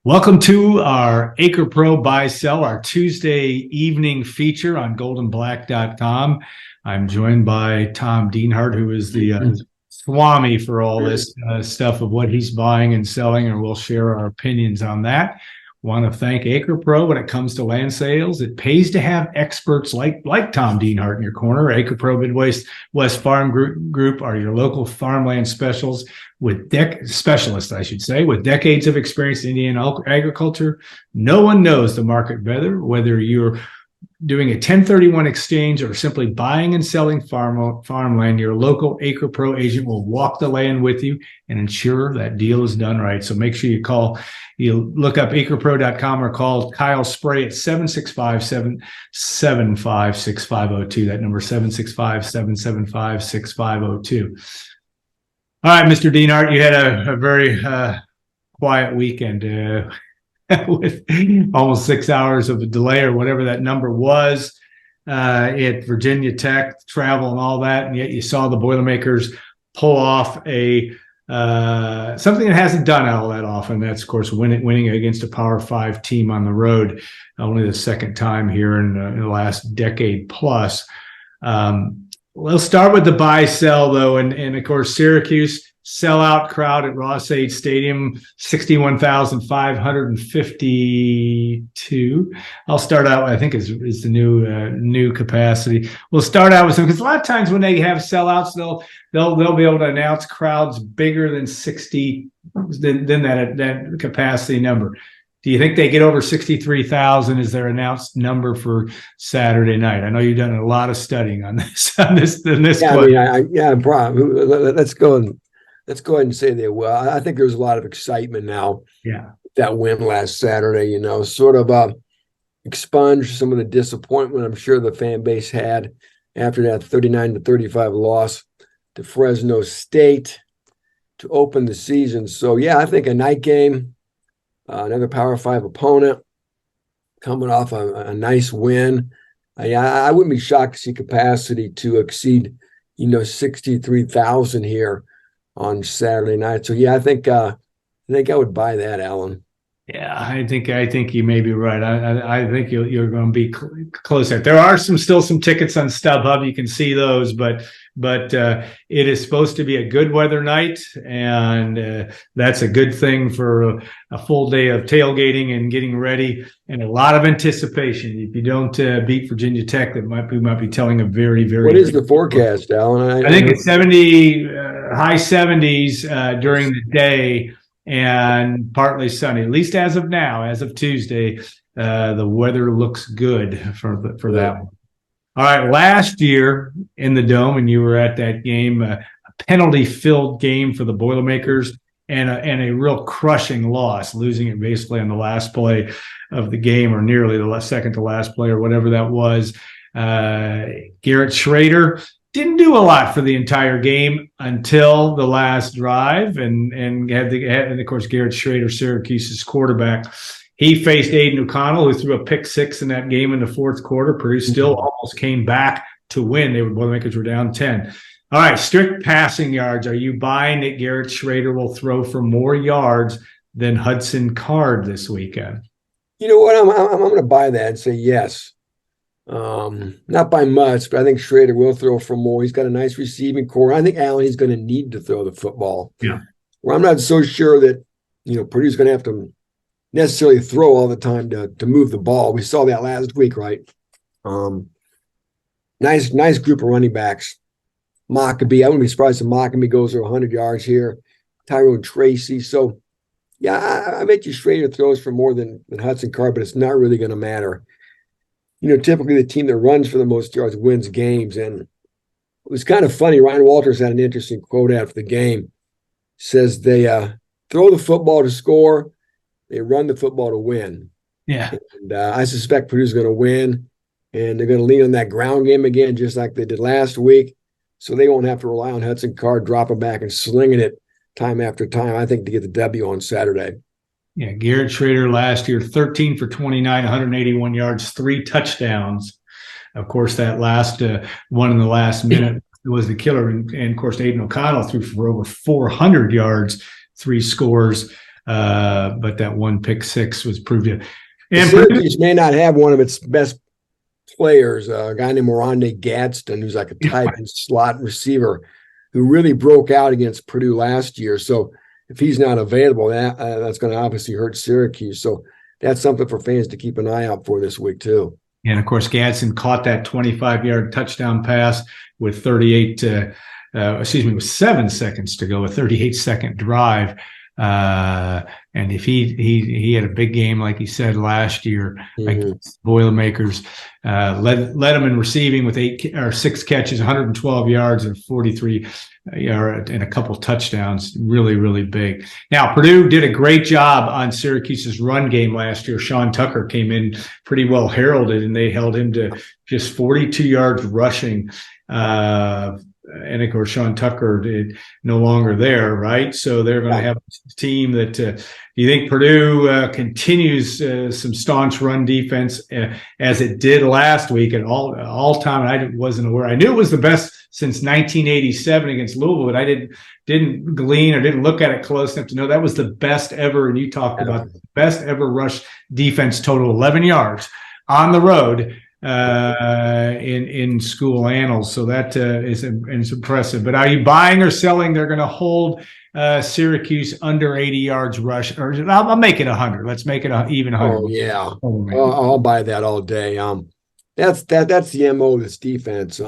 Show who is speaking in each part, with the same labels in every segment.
Speaker 1: Welcome to our acrepro buy sell, our Tuesday evening feature on goldenblack.com. I'm joined by Tom Dienhart, who is the swami for all this stuff of what he's buying and selling, and we'll share our opinions on that. Want to thank acrepro. When it comes to land sales, it pays to have experts like Tom Dienhart in your corner. acrepro Midwest Farm Group are your local farmland specialists with specialists, I should say, with decades of experience in Indian agriculture. No one knows the market better, whether you're doing a 1031 exchange or simply buying and selling farmland. Your local acrepro agent will walk the land with you and ensure that deal is done right. So make sure you look up acrepro.com or call Kyle Spray at 765-775-6502. That number 765-775-6502. All right, Mr. Dienhart, you had a very quiet weekend with almost 6 hours of a delay or whatever that number was at Virginia Tech, travel and all that, and yet you saw the Boilermakers pull off something that hasn't done all that often. That's, of course, winning against a Power 5 team on the road, only the second time here in the last decade plus. We'll start with the buy-sell, though, and of course, Syracuse sellout crowd at Ross-Ade Stadium, 61,552. I'll start out, I think is the new capacity. We'll start out with some, because a lot of times when they have sellouts, they'll be able to announce crowds bigger than 60 than that capacity number. Do you think they get over 63,000 as their announced number for Saturday night? I know you've done a lot of studying on this.
Speaker 2: Yeah, Brian, let's go ahead and say they will. I think there's a lot of excitement now.
Speaker 1: Yeah,
Speaker 2: that win last Saturday, sort of expunge some of the disappointment I'm sure the fan base had after that 39-35 loss to Fresno State to open the season. So yeah, I think a night game. Another Power 5 opponent coming off a nice win. I wouldn't be shocked to see capacity to exceed, 63,000 here on Saturday night. So yeah, I think I would buy that, Alan.
Speaker 1: Yeah, I think you may be right. I think you're going to be close there. There are still some tickets on StubHub. You can see those, but it is supposed to be a good weather night, and that's a good thing for a full day of tailgating and getting ready, and a lot of anticipation. If you don't beat Virginia Tech, that might be telling a very, very.
Speaker 2: What is the forecast, Alan?
Speaker 1: I think it's 70, high 70s during the day. And partly sunny, at least as of now, as of Tuesday, the weather looks good for that one. All right, last year in the Dome, and you were at that game, a penalty-filled game for the Boilermakers, and a real crushing loss, losing it basically on the last play of the game, or nearly the second to last play, or whatever that was. Garrett Shrader didn't do a lot for the entire game until the last drive, and of course Garrett Shrader, Syracuse's quarterback, he faced Aiden O'Connell, who threw a pick six in that game in the fourth quarter. Purdue still almost came back to win. Boilermakers were down 10. All right, strict passing yards. Are you buying that Garrett Shrader will throw for more yards than Hudson Card this weekend?
Speaker 2: You know what? I'm going to buy that and say yes. Not by much, but I think Shrader will throw for more. He's got a nice receiving core. I think Allen, he's going to need to throw the football.
Speaker 1: Yeah.
Speaker 2: Well, I'm not so sure that Purdue's going to have to necessarily throw all the time to move the ball. We saw that last week, right? Nice group of running backs. Mockabee, I wouldn't be surprised if Mockabee goes over 100 yards here. Tyrone Tracy. So yeah, I bet you Shrader throws for more than Hudson Card, but it's not really going to matter. Typically the team that runs for the most yards wins games. And it was kind of funny. Ryan Walters had an interesting quote after the game. Says they throw the football to score, they run the football to win.
Speaker 1: Yeah.
Speaker 2: And I suspect Purdue's going to win, and they're going to lean on that ground game again, just like they did last week. So they won't have to rely on Hudson Card dropping back and slinging it time after time, I think, to get the W on Saturday.
Speaker 1: Yeah, Garrett Shrader last year, 13 for 29, 181 yards, 3 touchdowns. Of course, that last one in the last minute was the killer. And of course, Aiden O'Connell threw for over 400 yards, 3 scores. but that one pick six was proved to. And
Speaker 2: Syracuse may not have one of its best players, a guy named Oronde Gadsden, who's like a tight end slot receiver who really broke out against Purdue last year. So if he's not available, that's going to obviously hurt Syracuse. So that's something for fans to keep an eye out for this week too.
Speaker 1: And of course, Gadsden caught that 25-yard touchdown pass with with 7 seconds to go, a 38-second drive. And if he had a big game, like he said last year, against Boilermakers, led him in receiving with 6 catches, 112 yards and 43 and a couple touchdowns. Really, really big. Now, Purdue did a great job on Syracuse's run game last year. Sean Tucker came in pretty well heralded, and they held him to just 42 yards rushing. And of course, Sean Tucker is no longer there, right? So they're going to have a team that. Do you think Purdue continues some staunch run defense as it did last week at all time? I wasn't aware. I knew it was the best since 1987 against Louisville, but I didn't glean or didn't look at it close enough to know that was the best ever. And you talked about the best ever rush defense, total 11 yards on the road. In school annals, so that is impressive. But are you buying or selling? They're going to hold Syracuse under 80 yards rush, or I'll make it 100. Let's make it even 100.
Speaker 2: Oh yeah, I'll buy that all day. That's the MO of this defense.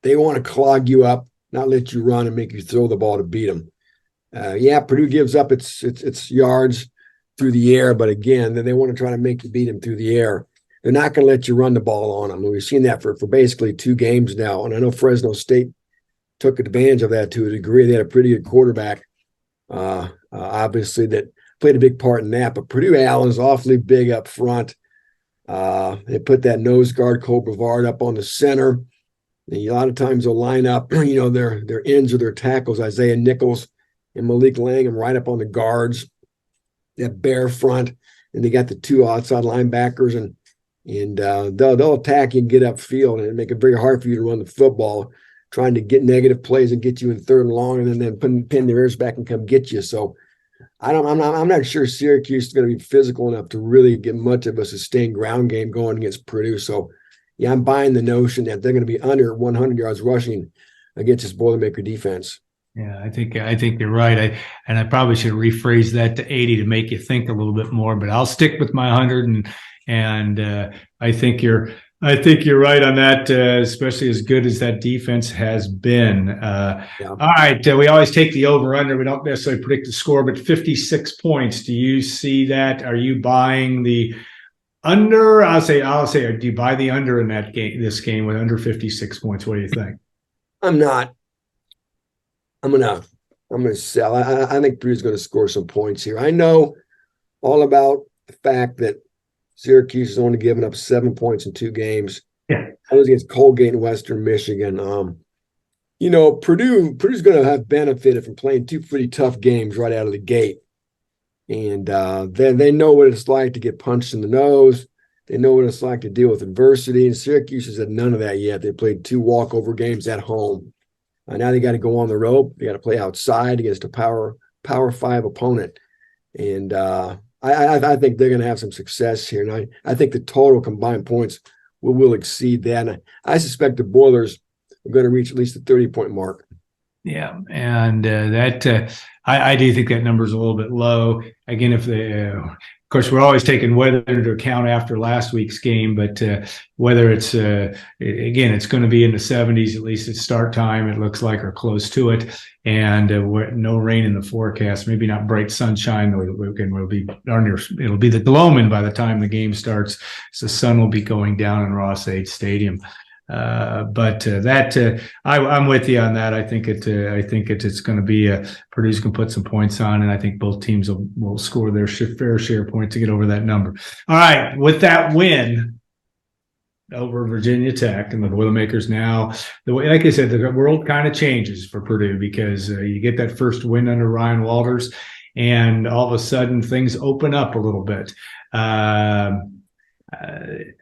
Speaker 2: They want to clog you up, not let you run, and make you throw the ball to beat them. Purdue gives up its yards through the air, but again, then they want to try to make you beat them through the air. They're not going to let you run the ball on them. And we've seen that for basically 2 games now. And I know Fresno State took advantage of that to a degree. They had a pretty good quarterback, obviously, that played a big part in that. But Purdue Allen's awfully big up front. They put that nose guard, Cole Brevard, up on the center. And a lot of times they'll line up, their ends or their tackles, Isaiah Nichols and Malik Langham, right up on the guards, that bare front. And they got the 2 outside linebackers, and they'll attack you and get upfield and make it very hard for you to run the football, trying to get negative plays and get you in 3rd and long, and then pin their ears back and come get you. So I'm not sure Syracuse is going to be physical enough to really get much of a sustained ground game going against Purdue. So yeah, I'm buying the notion that they're going to be under 100 yards rushing against this Boilermaker defense.
Speaker 1: Yeah, I think you're right. I probably should rephrase that to 80 to make you think a little bit more, but I'll stick with my 100, and I think you're right on that, especially as good as that defense has been. All right, we always take the over/under. We don't necessarily predict the score, but 56 points. Do you see that? Are you buying the under? I'll say. Do you buy the under in that game? This game with under 56 points. What do you think?
Speaker 2: I'm not. I'm gonna sell. I think Purdue's going to score some points here. I know all about the fact that Syracuse has only given up 7 points in 2 games.
Speaker 1: Yeah,
Speaker 2: that was against Colgate and Western Michigan. Purdue's going to have benefited from playing 2 pretty tough games right out of the gate, and they know what it's like to get punched in the nose. They know what it's like to deal with adversity, and Syracuse has had none of that yet. They played 2 walkover games at home. Now they got to go on the road. They got to play outside against a Power 5 opponent, and I think they're going to have some success here. And I think the total combined points will exceed that. And I suspect the Boilers are going to reach at least the 30-point mark.
Speaker 1: Yeah, and I do think that number is a little bit low. Again, if of course, we're always taking weather into account after last week's game, but whether it's again, it's going to be in the 70s at least at start time. It looks like, or close to it, and no rain in the forecast. Maybe not bright sunshine. It'll be the gloaming by the time the game starts. So the sun will be going down in Ross-Ade Stadium. I'm with you on that. I think it's going to be Purdue's going to put some points on, and I think both teams will score their fair share of points to get over that number. All right, with that win over Virginia Tech and the Boilermakers, now like I said, the world kind of changes for Purdue because you get that first win under Ryan Walters, and all of a sudden things open up a little bit. I'm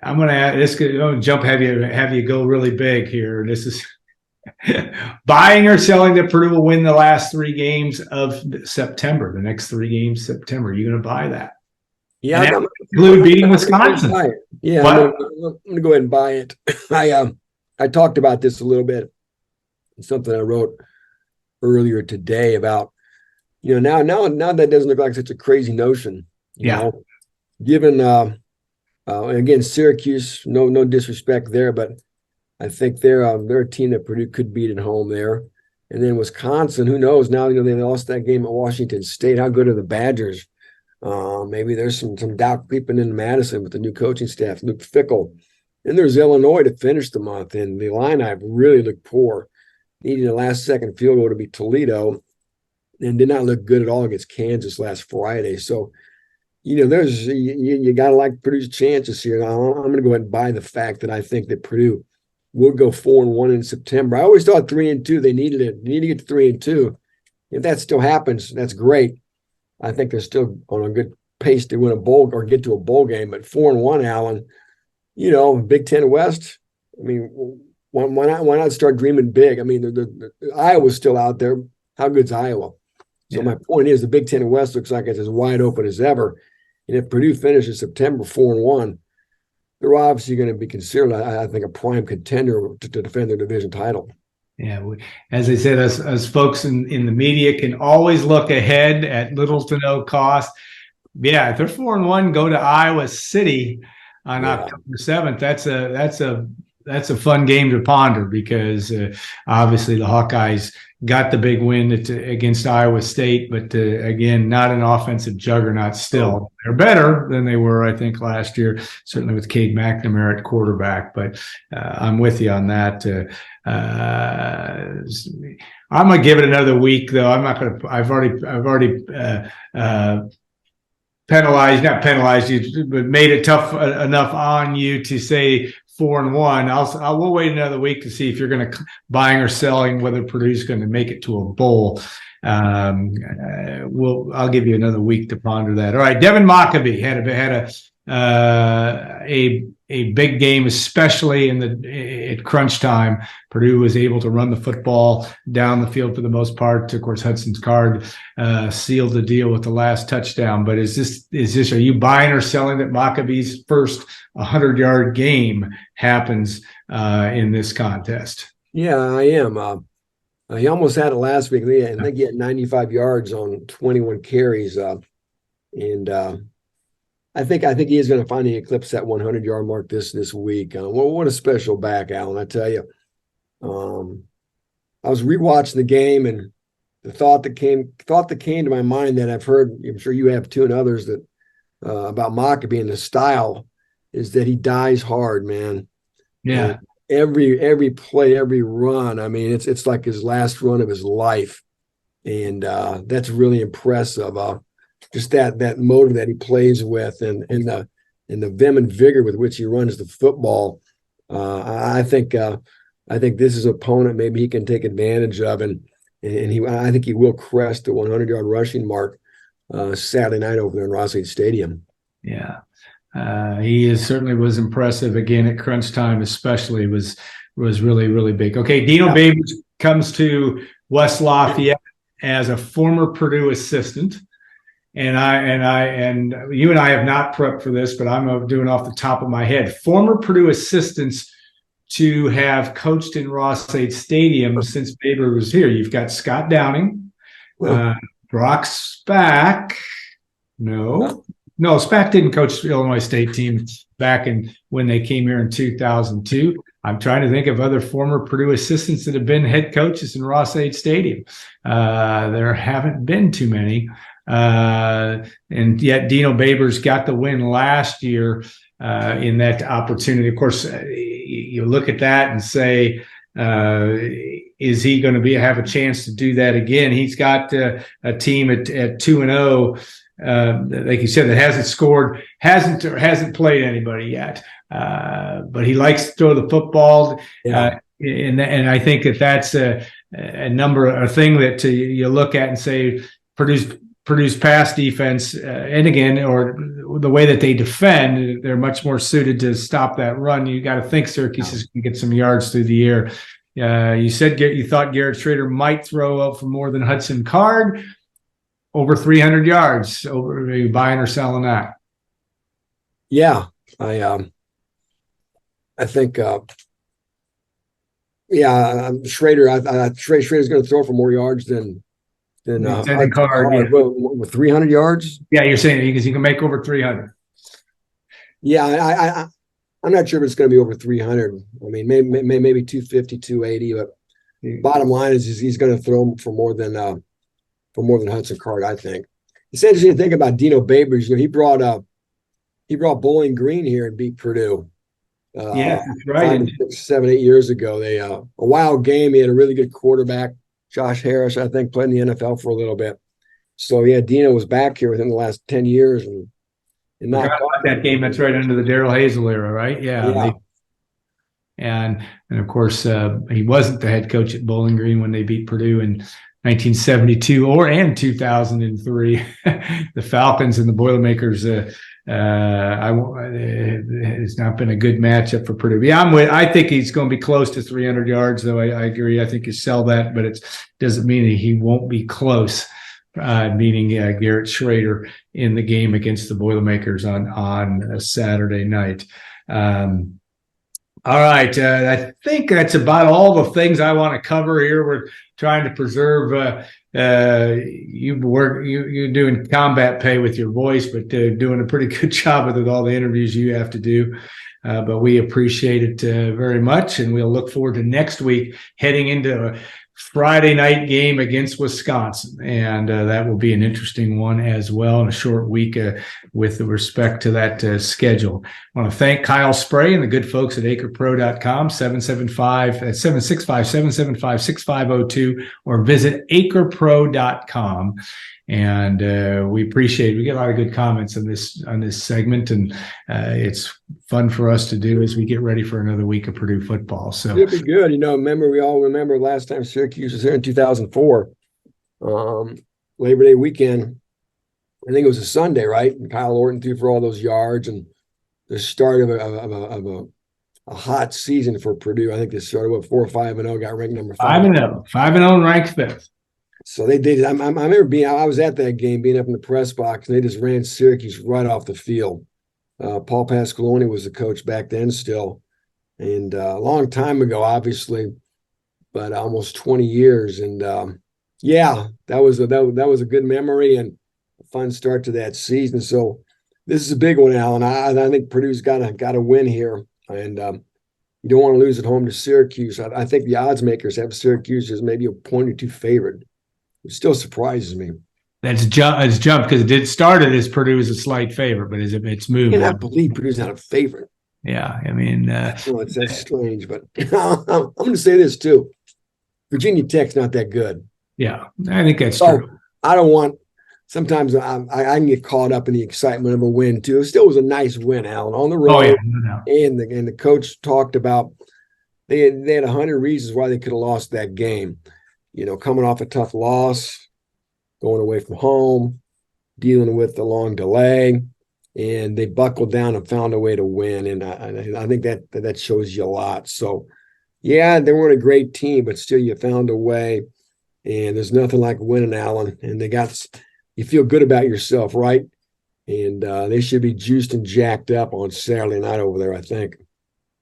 Speaker 1: going to jump, have you go really big here. This is Buying or selling that Purdue will win the last 3 games of September, the next 3 games September. You're going to buy that?
Speaker 2: Yeah,
Speaker 1: and that include beating Wisconsin.
Speaker 2: Yeah, I'm gonna go ahead and buy it. I talked about this a little bit. It's something I wrote earlier today about, now that doesn't look like such a crazy notion. You know, given again, Syracuse, no disrespect there, but I think they're a team that Purdue could beat at home there. And then Wisconsin, who knows? Now they lost that game at Washington State. How good are the Badgers? Maybe there's some doubt creeping in Madison with the new coaching staff, Luke Fickell. And there's Illinois to finish the month, and the Illini really looked poor, needing a last-second field goal to beat Toledo, and did not look good at all against Kansas last Friday. So, there's you got to like Purdue's chances here. I'm going to go ahead and buy the fact that I think that Purdue will go 4-1 in September. I always thought 3-2. They needed it. They need to get to 3-2. If that still happens, that's great. I think they're still on a good pace to win a bowl or get to a bowl game. But 4-1, Allen, Big Ten West. I mean, why not start dreaming big? I mean, the Iowa's still out there. How good's Iowa? So my point is, the Big Ten West looks like it's as wide open as ever. And if Purdue finishes September 4-1, they're obviously going to be considered, I think, a prime contender to defend their division title.
Speaker 1: Yeah, as I said, as folks in the media can always look ahead at little to no cost. Yeah, if they're 4-1, go to Iowa City on October 7th. That's a fun game to ponder because obviously the Hawkeyes got the big win against Iowa State, but again, not an offensive juggernaut still. They're better than they were, I think, last year, certainly with Cade McNamara at quarterback, but I'm with you on that. I'm going to give it another week, though. I'm not going to – I've already not penalized you, but made it tough enough on you to say 4-1. We'll wait another week to see if you're going to buying or selling whether Purdue's going to make it to a bowl. I'll give you another week to ponder that. All right, Devin Mockabee had a big game, especially at crunch time. Purdue was able to run the football down the field for the most part. Of course, Hudson Card sealed the deal with the last touchdown. But are you buying or selling that Maccabee's first 100-yard game happens in this contest?
Speaker 2: Yeah, I am. He almost had it last week. I think he had 95 yards on 21 carries. I think he is going to finally eclipse that 100-yard mark this week. What a special back, Alan! I tell you. I was rewatching the game, and the thought that came to my mind that I've heard, I'm sure you have too, and others, that about Mockabee and the style is that he dies hard, man.
Speaker 1: Yeah.
Speaker 2: And every play, every run. I mean, it's like his last run of his life, and that's really impressive. Just that motive that he plays with, and the vim and vigor with which he runs the football. I think this is an opponent maybe he can take advantage of, and I think he will crest the 100-yard rushing mark Saturday night over there in Ross-Ade Stadium.
Speaker 1: Yeah, he certainly was impressive again at crunch time, especially was really, really big. Okay, Dino Babers comes to West Lafayette as a former Purdue assistant. And you and I have not prepped for this, but I'm doing off the top of my head. Former Purdue assistants to have coached in Ross-Ade Stadium since Baber was here. You've got Scott Downing, Brock Spack. No, Spack didn't coach the Illinois State team back when they came here in 2002. I'm trying to think of other former Purdue assistants that have been head coaches in Ross-Ade Stadium. There haven't been too many. And yet Dino Babers got the win last year in that opportunity. Of course, you look at that and say, is he going to have a chance to do that again? He's got a team at 2-0, like you said, that hasn't played anybody yet. But he likes to throw the football, and I think that's a thing that you look at and say Purdue's pass defense, and again, or the way that they defend, they're much more suited to stop that run. You got to think Syracuse is going to get some yards through the air. You said you thought Garrett Shrader might throw up for more than Hudson Card. Over 300 yards. Are you buying or selling that?
Speaker 2: Yeah, I think Shrader. Shrader's going to throw for more yards than
Speaker 1: Hudson Card. Yeah.
Speaker 2: With 300 yards.
Speaker 1: Yeah, you're saying because he can make over 300.
Speaker 2: Yeah, I'm not sure if it's going to be over 300. I mean, maybe 250, 280. But bottom line is he's going to throw for more than Hudson Card. I think it's interesting to think about Dino Babers. He brought Bowling Green here and beat Purdue.
Speaker 1: Yeah, that's right.
Speaker 2: 5, 6, 7, 8 years ago. They a wild game. He had a really good quarterback, Josh Harris. I think played in the NFL for a little bit. So yeah, Dino was back here within the last 10 years and
Speaker 1: not about that game. That's right under the Darrell Hazel era, right? Yeah. And of course, he wasn't the head coach at Bowling Green when they beat Purdue in 1972 and 2003. The Falcons and the Boilermakers. It's not been a good matchup for Purdue. Yeah, I think he's going to be close to 300 yards, though. I agree. I think you sell that, but it doesn't mean he won't be close. Meaning Garrett Shrader in the game against the Boilermakers on a Saturday night. All right, I think that's about all the things I want to cover here. We're trying to preserve. You're doing combat pay with your voice, but doing a pretty good job with all the interviews you have to do. But we appreciate it very much, and we'll look forward to next week heading into a Friday night game against Wisconsin, and that will be an interesting one as well, in a short week with respect to that schedule. I want to thank Kyle Spray and the good folks at acrepro.com, 765-775-6502, or visit acrepro.com. And we appreciate it. We get a lot of good comments on this segment, and it's fun for us to do as we get ready for another week of Purdue football. So
Speaker 2: it'll be good. We all remember last time Syracuse was here in 2004, Labor Day weekend. I think it was a Sunday, right? And Kyle Orton threw for all those yards, and the start of a hot season for Purdue. I think they started with 4-5-0, got ranked number 5.
Speaker 1: 5-0, and ranked 5th.
Speaker 2: So they did. I remember I was at that game, being up in the press box, and they just ran Syracuse right off the field. Paul Pasqualoni was the coach back then still, and a long time ago, obviously, but almost 20 years. And that was a good memory and a fun start to that season. So this is a big one, Alan. I think Purdue's got to win here, and you don't want to lose at home to Syracuse. I think the odds makers have Syracuse as maybe a point or two favored. It still surprises me.
Speaker 1: It's jumped because it did started as Purdue as a slight favorite, but it's moved.
Speaker 2: I cannot believe Purdue's not a favorite.
Speaker 1: Yeah, I mean,
Speaker 2: that's strange, but I'm going to say this too: Virginia Tech's not that good.
Speaker 1: Yeah, I think that's true.
Speaker 2: I don't want. Sometimes I can get caught up in the excitement of a win too. It still was a nice win, Alan, on the road.
Speaker 1: Oh, yeah, no.
Speaker 2: And the coach talked about they had 100 reasons why they could have lost that game. Coming off a tough loss, going away from home, dealing with the long delay, and they buckled down and found a way to win. And I think that shows you a lot. So, yeah, they weren't a great team, but still you found a way. And there's nothing like winning, Alan. And you feel good about yourself, right? And they should be juiced and jacked up on Saturday night over there, I think.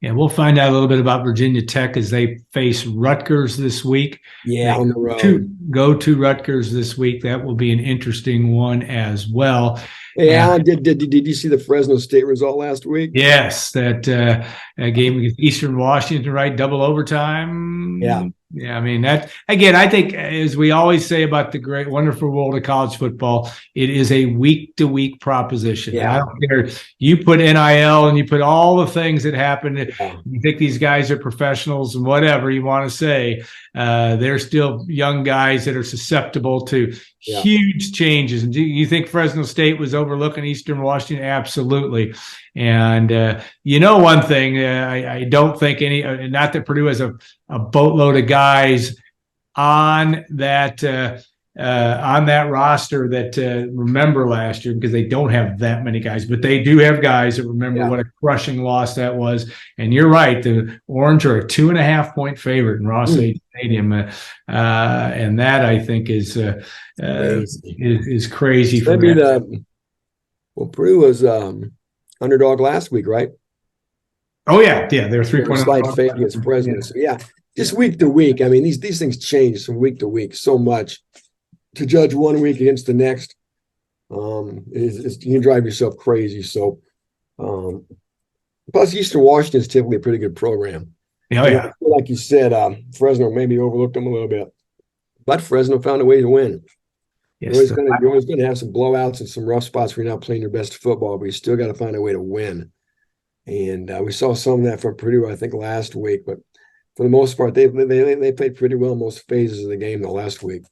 Speaker 1: Yeah, we'll find out a little bit about Virginia Tech as they face Rutgers this week.
Speaker 2: Yeah, on the road.
Speaker 1: Go to Rutgers this week. That will be an interesting one as well.
Speaker 2: Yeah, did you see the Fresno State result last week?
Speaker 1: Yes, that game against Eastern Washington, right? Double overtime.
Speaker 2: Yeah.
Speaker 1: Yeah, I mean, that again, I think, as we always say about the great, wonderful world of college football, it is a week-to-week proposition.
Speaker 2: Yeah.
Speaker 1: I don't care. You put NIL and you put all the things that happen. Yeah. You think these guys are professionals and whatever you want to say. They're still young guys that are susceptible to huge changes. And do you think Fresno State was overlooking Eastern Washington? Absolutely. And one thing, I don't think not that Purdue has a boatload of guys on that on that roster that remember last year, because they don't have that many guys, but they do have guys that remember what a crushing loss that was. And you're right, the Orange are a 2.5-point favorite in Ross-Ade Stadium, and that I think is crazy. For
Speaker 2: maybe Purdue was underdog last week, right?
Speaker 1: Oh yeah, they're 3-point
Speaker 2: slight favorite against Fresno. So yeah, just week to week. I mean, these things change from week to week so much. To judge one week against the next, you can drive yourself crazy. So, plus Eastern Washington is typically a pretty good program.
Speaker 1: Yeah.
Speaker 2: Like you said, Fresno maybe overlooked them a little bit, but Fresno found a way to win. Yes, you're always going to have some blowouts and some rough spots where you're not playing your best football, but you still got to find a way to win. And we saw some of that from Purdue, I think, last week. But for the most part, they played pretty well in most phases of the game the last week.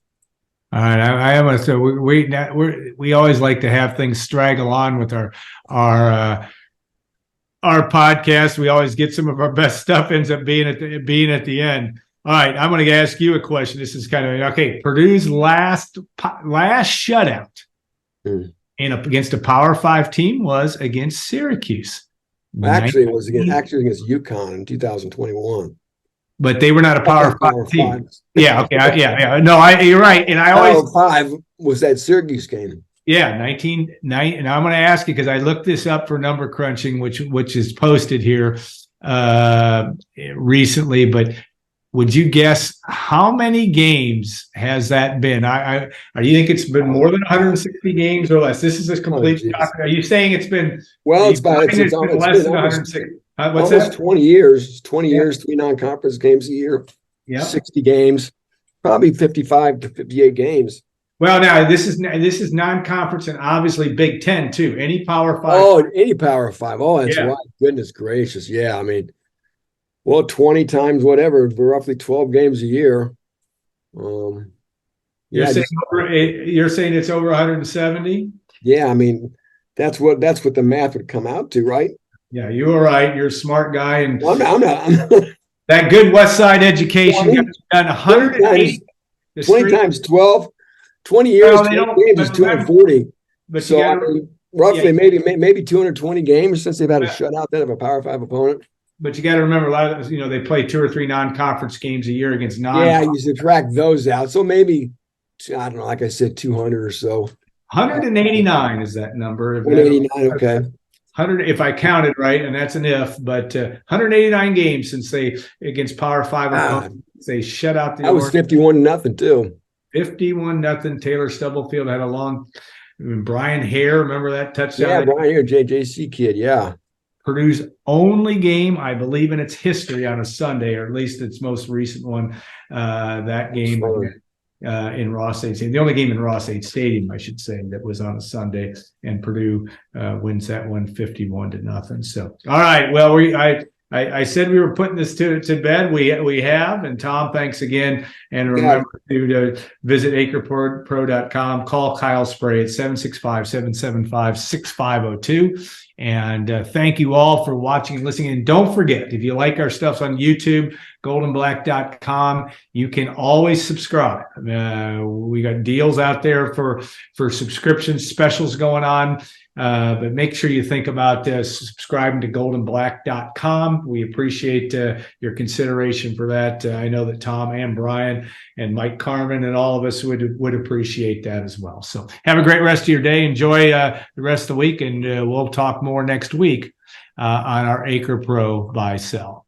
Speaker 1: All right, I am. So we always like to have things straggle on with our podcast. We always get some of our best stuff ends up being at the end. All right, I'm going to ask you a question. This is kind of okay. Purdue's last shutout against a Power 5 team was against Syracuse.
Speaker 2: Actually, it was against UConn in 2021.
Speaker 1: But they were not a Power 5 team. Yeah, okay, yeah. No, you're right. And I always
Speaker 2: Power 5 was that Syracuse game.
Speaker 1: Yeah, 1990. And I'm going to ask you because I looked this up for number crunching, which is posted here recently. But would you guess how many games has that been? Do you think it's been more than 160 games or less? This is a complete shock. Are you saying it's been?
Speaker 2: Well, it's been
Speaker 1: less than 160. What's
Speaker 2: almost
Speaker 1: that?
Speaker 2: 20 years. It's 20 years, 3 non-conference games a year.
Speaker 1: Yeah,
Speaker 2: 60 games, probably 55 to 58 games.
Speaker 1: Well, now this is non-conference and obviously Big Ten too. Any Power 5?
Speaker 2: Oh, any Power 5. Oh, that's right. Goodness gracious. Yeah, I mean, 20 times whatever, roughly 12 games a year.
Speaker 1: You're saying it's over 170?
Speaker 2: Yeah, I mean, that's what the math would come out to, right?
Speaker 1: Yeah, you were right. You're a smart guy, and
Speaker 2: I'm not.
Speaker 1: That good West Side education got done 180.
Speaker 2: 20 times 12, 20 years, 20 games is 240.
Speaker 1: But
Speaker 2: so I mean, roughly maybe 220 games since they've had a shutout then of a Power 5 opponent.
Speaker 1: But you got to remember, a lot of they play 2 or 3 non-conference games a year against non.
Speaker 2: Yeah, you subtract those out, so maybe I don't know, like I said, 200 or so.
Speaker 1: 189 is that number.
Speaker 2: 189, okay.
Speaker 1: 100, if I counted right, and that's an if, but 189 games since they against Power 5 they shut out the.
Speaker 2: That was 51-0 too.
Speaker 1: 51-0. Taylor Stubblefield had a long. Brian Hare, remember that touchdown?
Speaker 2: Yeah, Brian Hare, JJC kid. Yeah.
Speaker 1: Purdue's only game, I believe, in its history on a Sunday, or at least its most recent one. That game. In Ross-Ade Stadium, the only game in Ross-Ade Stadium, I should say, that was on a Sunday, and Purdue wins that one 51-0. So, all right. Well, I said we were putting this to bed. We have, and Tom, thanks again. And remember to visit acrepro.com. Call Kyle Spray at 765-775-6502. And thank you all for watching and listening. And don't forget, if you like our stuff on YouTube, goldenblack.com, you can always subscribe. We got deals out there for subscription specials going on. But make sure you think about subscribing to goldenblack.com. We appreciate your consideration for that. I know that Tom and Brian and Mike Carmen and all of us would appreciate that as well. So have a great rest of your day. Enjoy the rest of the week, and we'll talk more next week on our acrepro buy sell.